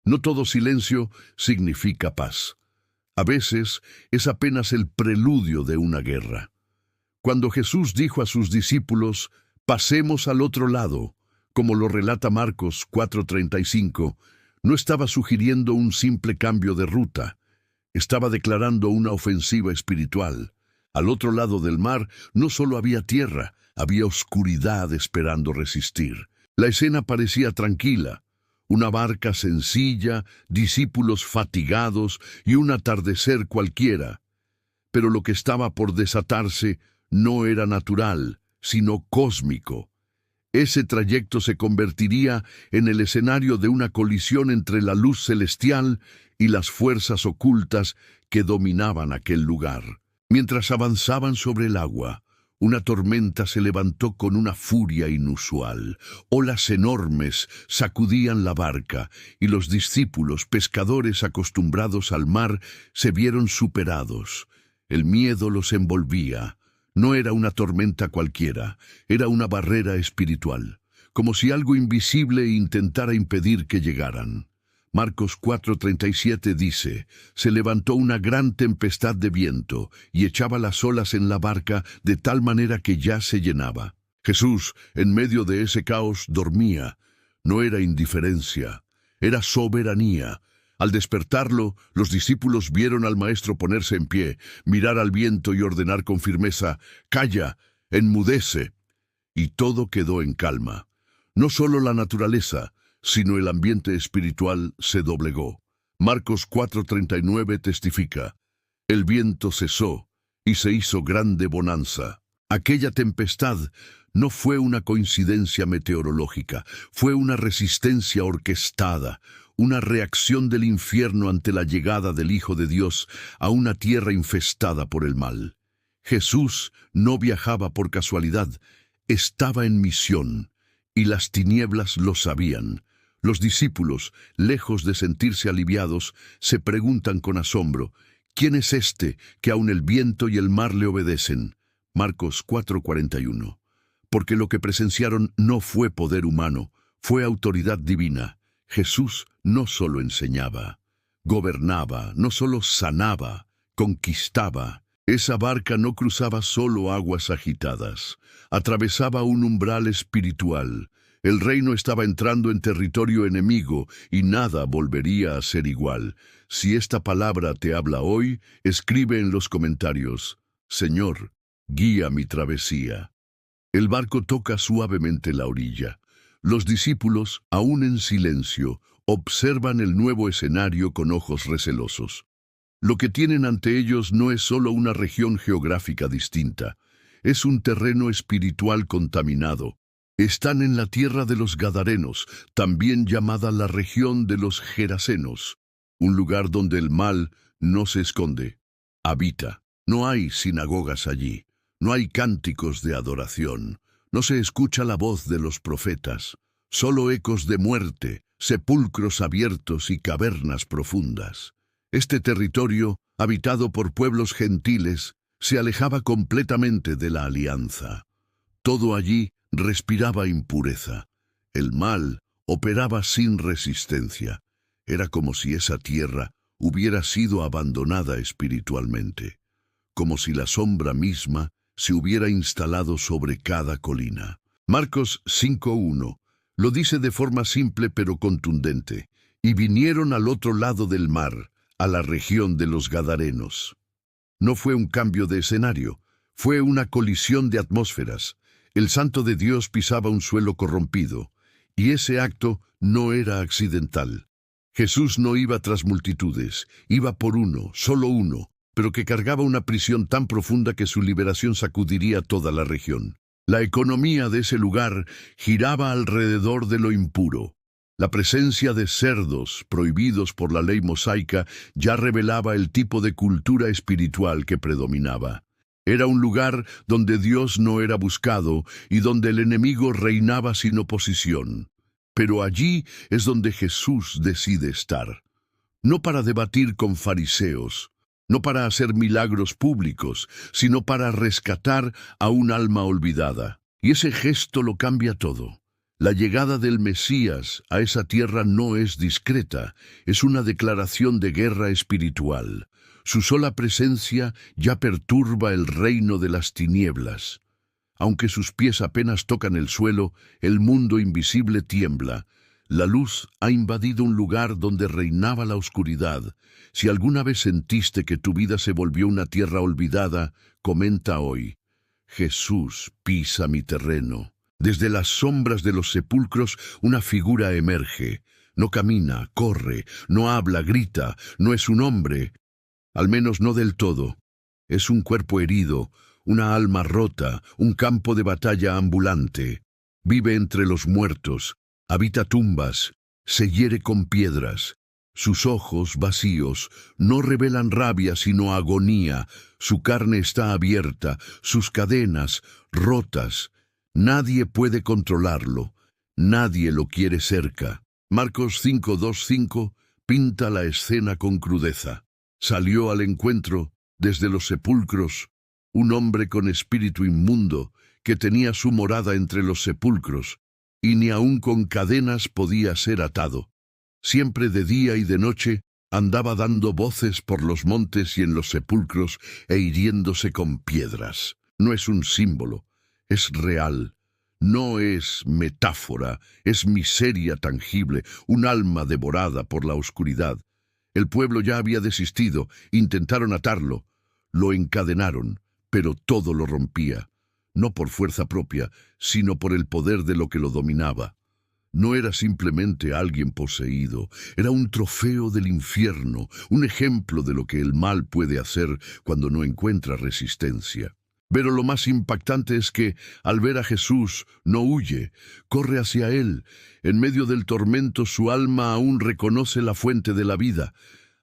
No todo silencio significa paz. A veces es apenas el preludio de una guerra. Cuando Jesús dijo a sus discípulos, «Pasemos al otro lado», como lo relata Marcos 4:35, no estaba sugiriendo un simple cambio de ruta. Estaba declarando una ofensiva espiritual. Al otro lado del mar no solo había tierra, había oscuridad esperando resistir. La escena parecía tranquila. Una barca sencilla, discípulos fatigados y un atardecer cualquiera. Pero lo que estaba por desatarse no era natural, sino cósmico. Ese trayecto se convertiría en el escenario de una colisión entre la luz celestial y las fuerzas ocultas que dominaban aquel lugar. Mientras avanzaban sobre el agua, una tormenta se levantó con una furia inusual. Olas enormes sacudían la barca y los discípulos, pescadores acostumbrados al mar, se vieron superados. El miedo los envolvía. No era una tormenta cualquiera, era una barrera espiritual, como si algo invisible intentara impedir que llegaran. Marcos 4:37 dice, «Se levantó una gran tempestad de viento y echaba las olas en la barca de tal manera que ya se llenaba». Jesús, en medio de ese caos, dormía. No era indiferencia, era soberanía. Al despertarlo, los discípulos vieron al Maestro ponerse en pie, mirar al viento y ordenar con firmeza, «Calla, enmudece». Y todo quedó en calma. No solo la naturaleza, sino el ambiente espiritual se doblegó. Marcos 4:39 testifica, «El viento cesó y se hizo grande bonanza». Aquella tempestad no fue una coincidencia meteorológica, fue una resistencia orquestada, una reacción del infierno ante la llegada del Hijo de Dios a una tierra infestada por el mal. Jesús no viajaba por casualidad, estaba en misión, y las tinieblas lo sabían. Los discípulos, lejos de sentirse aliviados, se preguntan con asombro, «¿Quién es este que aun el viento y el mar le obedecen?» Marcos 4:41. Porque lo que presenciaron no fue poder humano, fue autoridad divina. Jesús no solo enseñaba, gobernaba, no solo sanaba, conquistaba. Esa barca no cruzaba solo aguas agitadas, atravesaba un umbral espiritual. El reino estaba entrando en territorio enemigo y nada volvería a ser igual. Si esta palabra te habla hoy, escribe en los comentarios, «Señor, guía mi travesía». El barco toca suavemente la orilla. Los discípulos, aún en silencio, observan el nuevo escenario con ojos recelosos. Lo que tienen ante ellos no es solo una región geográfica distinta, es un terreno espiritual contaminado. Están en la tierra de los Gadarenos, también llamada la región de los Gerasenos, un lugar donde el mal no se esconde, habita. No hay sinagogas allí, no hay cánticos de adoración, no se escucha la voz de los profetas, solo ecos de muerte, sepulcros abiertos y cavernas profundas. Este territorio, habitado por pueblos gentiles, se alejaba completamente de la alianza. Todo allí respiraba impureza. El mal operaba sin resistencia. Era como si esa tierra hubiera sido abandonada espiritualmente, como si la sombra misma se hubiera instalado sobre cada colina. Marcos 5:1 lo dice de forma simple pero contundente. «Y vinieron al otro lado del mar, a la región de los Gadarenos». No fue un cambio de escenario, fue una colisión de atmósferas. El Santo de Dios pisaba un suelo corrompido, y ese acto no era accidental. Jesús no iba tras multitudes, iba por uno, solo uno, pero que cargaba una prisión tan profunda que su liberación sacudiría toda la región. La economía de ese lugar giraba alrededor de lo impuro. La presencia de cerdos, prohibidos por la ley mosaica, ya revelaba el tipo de cultura espiritual que predominaba. Era un lugar donde Dios no era buscado y donde el enemigo reinaba sin oposición. Pero allí es donde Jesús decide estar. No para debatir con fariseos, no para hacer milagros públicos, sino para rescatar a un alma olvidada. Y ese gesto lo cambia todo. La llegada del Mesías a esa tierra no es discreta, es una declaración de guerra espiritual. Su sola presencia ya perturba el reino de las tinieblas. Aunque sus pies apenas tocan el suelo, el mundo invisible tiembla. La luz ha invadido un lugar donde reinaba la oscuridad. Si alguna vez sentiste que tu vida se volvió una tierra olvidada, comenta hoy: Jesús pisa mi terreno. Desde las sombras de los sepulcros una figura emerge. No camina, corre, no habla, grita, no es un hombre. Al menos no del todo. Es un cuerpo herido, una alma rota, un campo de batalla ambulante. Vive entre los muertos, habita tumbas, se hiere con piedras. Sus ojos, vacíos, no revelan rabia sino agonía. Su carne está abierta, sus cadenas rotas. Nadie puede controlarlo, nadie lo quiere cerca. Marcos 5:2-5 pinta la escena con crudeza. Salió al encuentro, desde los sepulcros, un hombre con espíritu inmundo, que tenía su morada entre los sepulcros, y ni aun con cadenas podía ser atado. Siempre de día y de noche andaba dando voces por los montes y en los sepulcros e hiriéndose con piedras. No es un símbolo, es real. No es metáfora, es miseria tangible, un alma devorada por la oscuridad. El pueblo ya había desistido, intentaron atarlo, lo encadenaron, pero todo lo rompía, no por fuerza propia, sino por el poder de lo que lo dominaba. No era simplemente alguien poseído, era un trofeo del infierno, un ejemplo de lo que el mal puede hacer cuando no encuentra resistencia. Pero lo más impactante es que, al ver a Jesús, no huye, corre hacia él. En medio del tormento, su alma aún reconoce la fuente de la vida.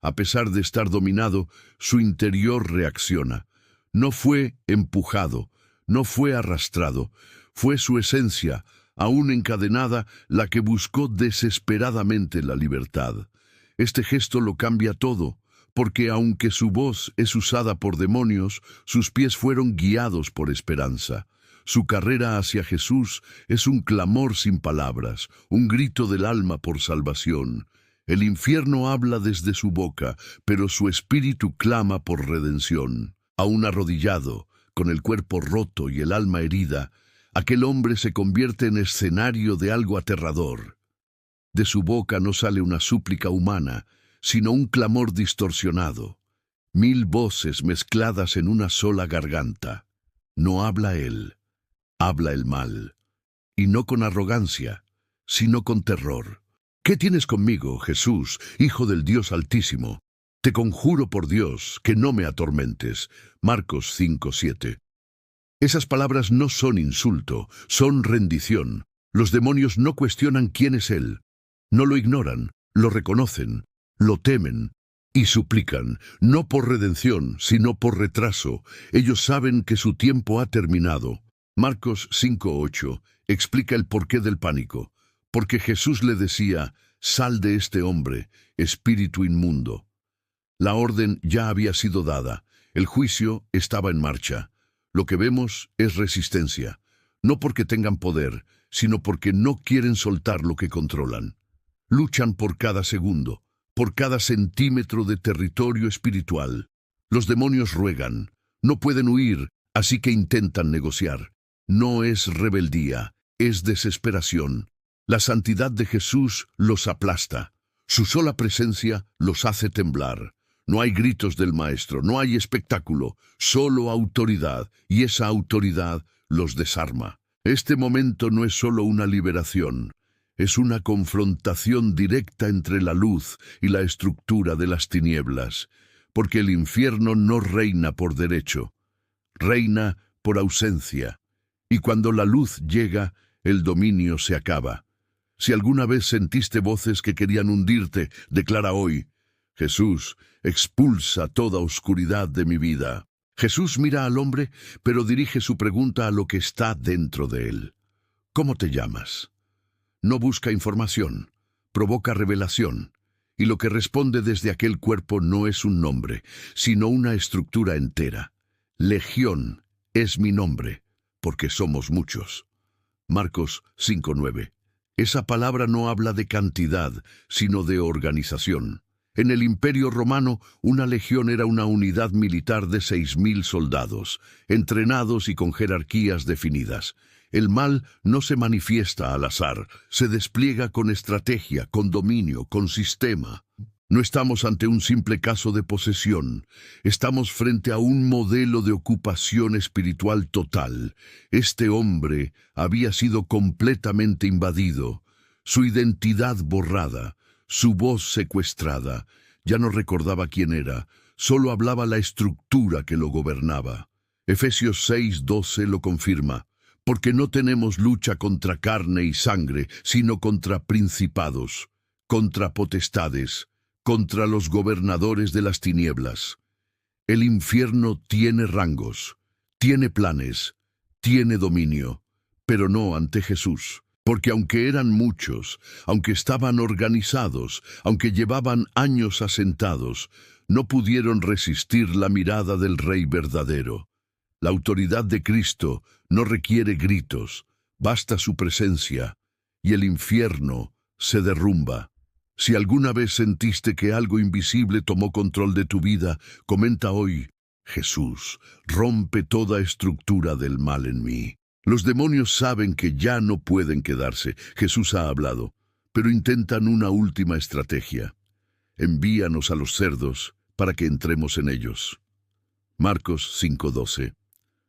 A pesar de estar dominado, su interior reacciona. No fue empujado, no fue arrastrado, fue su esencia, aún encadenada, la que buscó desesperadamente la libertad. Este gesto lo cambia todo, porque aunque su voz es usada por demonios, sus pies fueron guiados por esperanza. Su carrera hacia Jesús es un clamor sin palabras, un grito del alma por salvación. El infierno habla desde su boca, pero su espíritu clama por redención. Aún arrodillado, con el cuerpo roto y el alma herida, aquel hombre se convierte en escenario de algo aterrador. De su boca no sale una súplica humana, sino un clamor distorsionado. 1000 voces mezcladas en una sola garganta. No habla él, habla el mal. Y no con arrogancia, sino con terror. ¿Qué tienes conmigo, Jesús, Hijo del Dios Altísimo? Te conjuro por Dios que no me atormentes. Marcos 5:7. Esas palabras no son insulto, son rendición. Los demonios no cuestionan quién es él. No lo ignoran, lo reconocen, lo temen y suplican, no por redención, sino por retraso. Ellos saben que su tiempo ha terminado. Marcos 5:8 explica el porqué del pánico. Porque Jesús le decía: sal de este hombre, espíritu inmundo. La orden ya había sido dada, el juicio estaba en marcha. Lo que vemos es resistencia, no porque tengan poder, sino porque no quieren soltar lo que controlan. Luchan por cada segundo, por cada centímetro de territorio espiritual. Los demonios ruegan, no pueden huir, así que intentan negociar. No es rebeldía, es desesperación. La santidad de Jesús los aplasta. Su sola presencia los hace temblar. No hay gritos del Maestro, no hay espectáculo, solo autoridad, y esa autoridad los desarma. Este momento no es solo una liberación, es una confrontación directa entre la luz y la estructura de las tinieblas, porque el infierno no reina por derecho, reina por ausencia, y cuando la luz llega, el dominio se acaba. Si alguna vez sentiste voces que querían hundirte, declara hoy: Jesús, expulsa toda oscuridad de mi vida. Jesús mira al hombre, pero dirige su pregunta a lo que está dentro de él. ¿Cómo te llamas? No busca información, provoca revelación, y lo que responde desde aquel cuerpo no es un nombre, sino una estructura entera. Legión es mi nombre, porque somos muchos. Marcos 5:9. Esa palabra no habla de cantidad, sino de organización. En el Imperio Romano, una legión era una unidad militar de 6.000 soldados, entrenados y con jerarquías definidas. El mal no se manifiesta al azar, se despliega con estrategia, con dominio, con sistema. No estamos ante un simple caso de posesión, estamos frente a un modelo de ocupación espiritual total. Este hombre había sido completamente invadido, su identidad borrada, su voz secuestrada. Ya no recordaba quién era, solo hablaba la estructura que lo gobernaba. Efesios 6:12 lo confirma, porque no tenemos lucha contra carne y sangre, sino contra principados, contra potestades, contra los gobernadores de las tinieblas. El infierno tiene rangos, tiene planes, tiene dominio, pero no ante Jesús. Porque aunque eran muchos, aunque estaban organizados, aunque llevaban años asentados, no pudieron resistir la mirada del Rey verdadero. La autoridad de Cristo no requiere gritos, basta su presencia, y el infierno se derrumba. Si alguna vez sentiste que algo invisible tomó control de tu vida, comenta hoy: Jesús, rompe toda estructura del mal en mí. Los demonios saben que ya no pueden quedarse. Jesús ha hablado, pero intentan una última estrategia. Envíanos a los cerdos para que entremos en ellos. Marcos 5:12.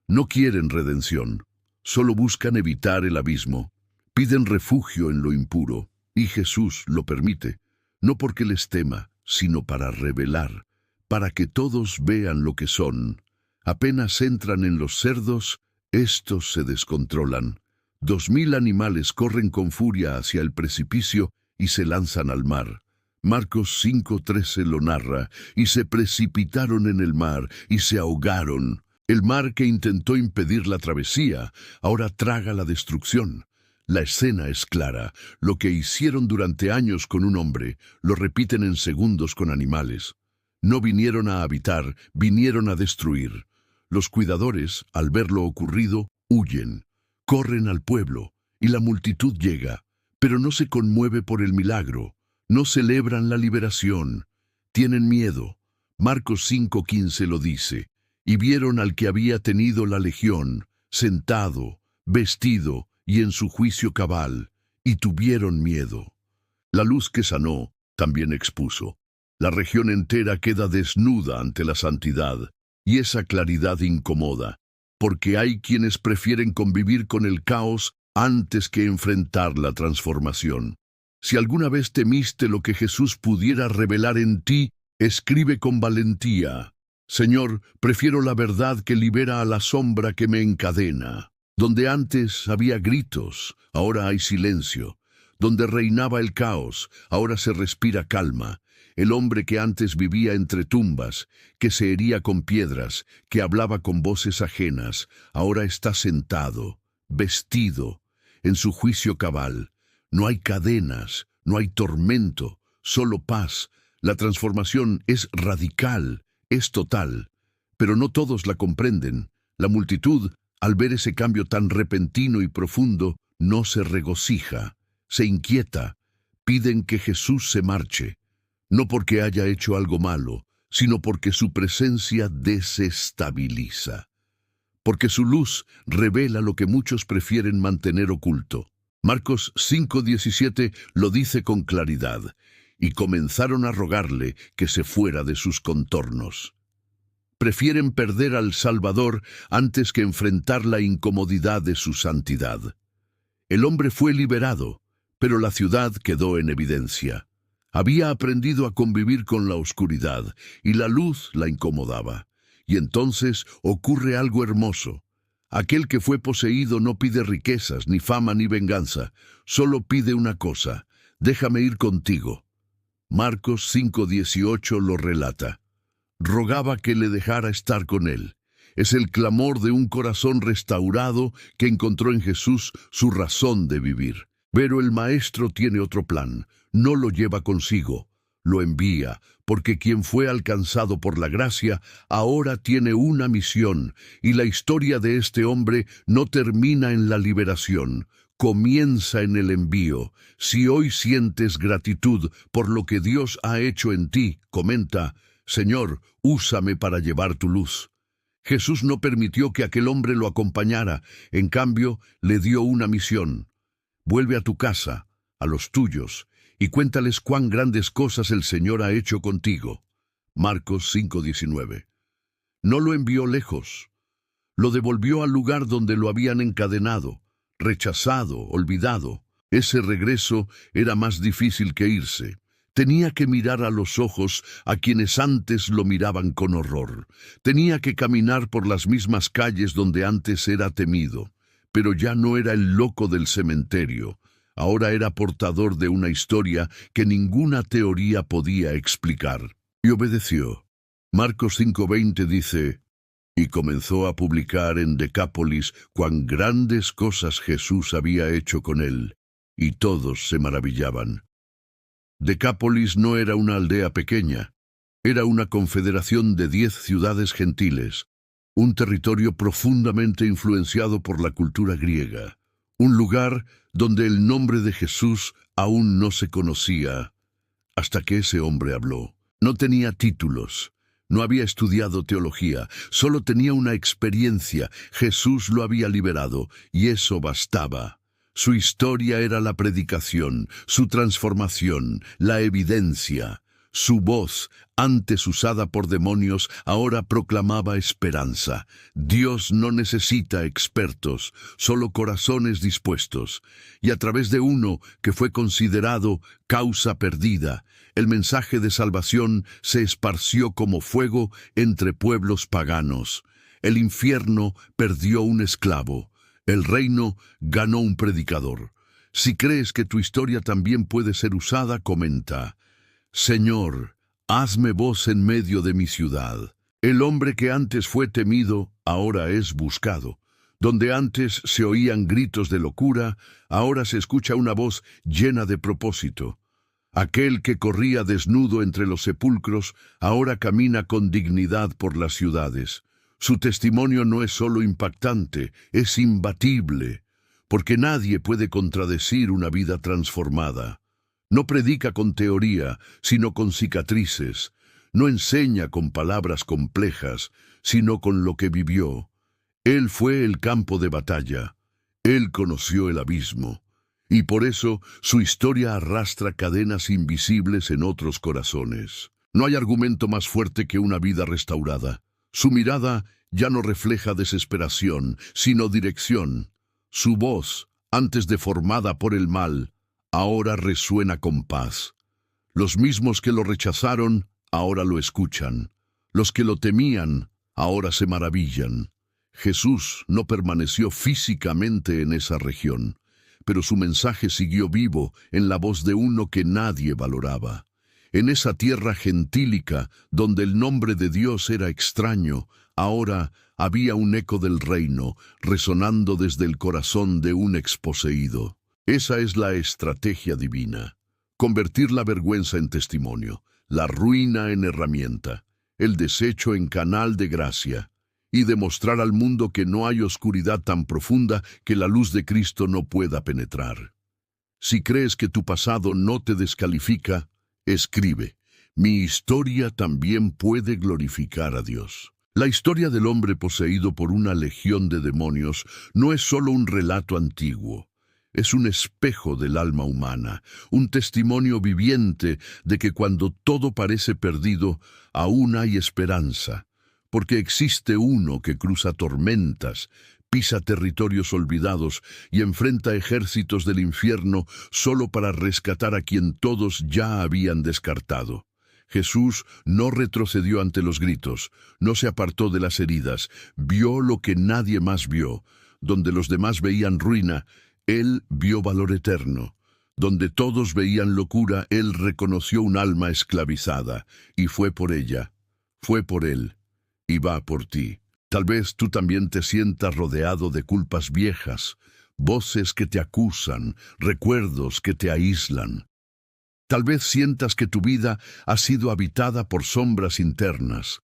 No quieren redención, solo buscan evitar el abismo. Piden refugio en lo impuro. Y Jesús lo permite, no porque les tema, sino para revelar, para que todos vean lo que son. Apenas entran en los cerdos, estos se descontrolan. 2.000 animales corren con furia hacia el precipicio y se lanzan al mar. Marcos 5:13 lo narra, y se precipitaron en el mar y se ahogaron. El mar que intentó impedir la travesía, ahora traga la destrucción. La escena es clara. Lo que hicieron durante años con un hombre, lo repiten en segundos con animales. No vinieron a habitar, vinieron a destruir. Los cuidadores, al ver lo ocurrido, huyen. Corren al pueblo, y la multitud llega, pero no se conmueve por el milagro. No celebran la liberación. Tienen miedo. Marcos 5:15 lo dice. Y vieron al que había tenido la legión, sentado, vestido, y en su juicio cabal, y tuvieron miedo. La luz que sanó también expuso. La región entera queda desnuda ante la santidad, y esa claridad incomoda, porque hay quienes prefieren convivir con el caos antes que enfrentar la transformación. Si alguna vez temiste lo que Jesús pudiera revelar en ti, escribe con valentía: Señor, prefiero la verdad que libera a la sombra que me encadena. Donde antes había gritos, ahora hay silencio. Donde reinaba el caos, ahora se respira calma. El hombre que antes vivía entre tumbas, que se hería con piedras, que hablaba con voces ajenas, ahora está sentado, vestido, en su juicio cabal. No hay cadenas, no hay tormento, solo paz. La transformación es radical, es total. Pero no todos la comprenden. La multitud, al ver ese cambio tan repentino y profundo, no se regocija, se inquieta, piden que Jesús se marche, no porque haya hecho algo malo, sino porque su presencia desestabiliza, porque su luz revela lo que muchos prefieren mantener oculto. Marcos 5:17 lo dice con claridad, y comenzaron a rogarle que se fuera de sus contornos. Prefieren perder al Salvador antes que enfrentar la incomodidad de su santidad. El hombre fue liberado, pero la ciudad quedó en evidencia. Había aprendido a convivir con la oscuridad, y la luz la incomodaba. Y entonces ocurre algo hermoso. Aquel que fue poseído no pide riquezas, ni fama, ni venganza. Solo pide una cosa: déjame ir contigo. Marcos 5:18 lo relata. Rogaba que le dejara estar con él. Es el clamor de un corazón restaurado que encontró en Jesús su razón de vivir. Pero el Maestro tiene otro plan. No lo lleva consigo, lo envía, porque quien fue alcanzado por la gracia ahora tiene una misión, y la historia de este hombre no termina en la liberación. comienza en el envío. Si hoy sientes gratitud por lo que Dios ha hecho en ti, comenta: Señor, úsame para llevar tu luz. Jesús no permitió que aquel hombre lo acompañara, en cambio, le dio una misión. Vuelve a tu casa, a los tuyos, y cuéntales cuán grandes cosas el Señor ha hecho contigo. Marcos 5:19. No lo envió lejos. Lo devolvió al lugar donde lo habían encadenado, rechazado, olvidado. Ese regreso era más difícil que irse. Tenía que mirar a los ojos a quienes antes lo miraban con horror. Tenía que caminar por las mismas calles donde antes era temido. Pero ya no era el loco del cementerio. Ahora era portador de una historia que ninguna teoría podía explicar. Y obedeció. Marcos 5:20 dice: y comenzó a publicar en Decápolis cuán grandes cosas Jesús había hecho con él, y todos se maravillaban. Decápolis no era una aldea pequeña, era una confederación de 10 ciudades gentiles, un territorio profundamente influenciado por la cultura griega, un lugar donde el nombre de Jesús aún no se conocía, hasta que ese hombre habló. No tenía títulos, no había estudiado teología, solo tenía una experiencia. Jesús lo había liberado, y eso bastaba. Su historia era la predicación, su transformación, la evidencia. Su voz, antes usada por demonios, ahora proclamaba esperanza. Dios no necesita expertos, solo corazones dispuestos. Y a través de uno que fue considerado causa perdida, el mensaje de salvación se esparció como fuego entre pueblos paganos. El infierno perdió un esclavo. El reino ganó un predicador. Si crees que tu historia también puede ser usada, comenta: Señor, hazme voz en medio de mi ciudad. El hombre que antes fue temido, ahora es buscado. Donde antes se oían gritos de locura, ahora se escucha una voz llena de propósito. Aquel que corría desnudo entre los sepulcros, ahora camina con dignidad por las ciudades. Su testimonio no es solo impactante, es imbatible, porque nadie puede contradecir una vida transformada. No predica con teoría, sino con cicatrices. No enseña con palabras complejas, sino con lo que vivió. Él fue el campo de batalla. Él conoció el abismo. Y por eso su historia arrastra cadenas invisibles en otros corazones. No hay argumento más fuerte que una vida restaurada. Su mirada ya no refleja desesperación, sino dirección. Su voz, antes deformada por el mal, ahora resuena con paz. Los mismos que lo rechazaron, ahora lo escuchan. Los que lo temían, ahora se maravillan. Jesús no permaneció físicamente en esa región, pero su mensaje siguió vivo en la voz de uno que nadie valoraba. En esa tierra gentílica, donde el nombre de Dios era extraño, ahora había un eco del reino, resonando desde el corazón de un exposeído. Esa es la estrategia divina. Convertir la vergüenza en testimonio, la ruina en herramienta, el desecho en canal de gracia, y demostrar al mundo que no hay oscuridad tan profunda que la luz de Cristo no pueda penetrar. Si crees que tu pasado no te descalifica, escribe: mi historia también puede glorificar a Dios. La historia del hombre poseído por una legión de demonios no es solo un relato antiguo. Es un espejo del alma humana, un testimonio viviente de que cuando todo parece perdido, aún hay esperanza, porque existe uno que cruza tormentas, pisa territorios olvidados y enfrenta ejércitos del infierno solo para rescatar a quien todos ya habían descartado. Jesús no retrocedió ante los gritos, no se apartó de las heridas, vio lo que nadie más vio. Donde los demás veían ruina, Él vio valor eterno. Donde todos veían locura, Él reconoció un alma esclavizada, y fue por ella, fue por Él, y va por ti. Tal vez tú también te sientas rodeado de culpas viejas, voces que te acusan, recuerdos que te aíslan. Tal vez sientas que tu vida ha sido habitada por sombras internas.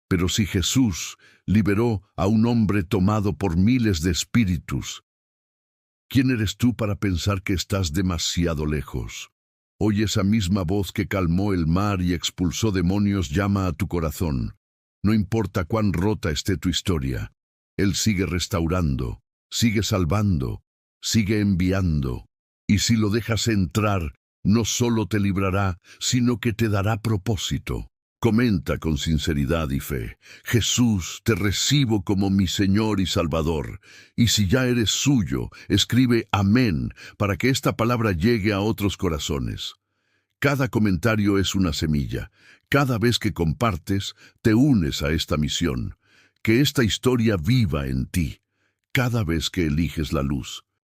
Pero si Jesús liberó a un hombre tomado por miles de espíritus, ¿Quién eres tú para pensar que estás demasiado lejos? Hoy esa misma voz que calmó el mar y expulsó demonios llama a tu corazón. No importa cuán rota esté tu historia, Él sigue restaurando, sigue salvando, sigue enviando. Y si lo dejas entrar, no solo te librará, sino que te dará propósito. Comenta con sinceridad y fe: Jesús, te recibo como mi Señor y Salvador. Y si ya eres suyo, escribe amén para que esta palabra llegue a otros corazones. Cada comentario es una semilla. Cada vez que compartes, te unes a esta misión. Que esta historia viva en ti. Cada vez que eliges la luz.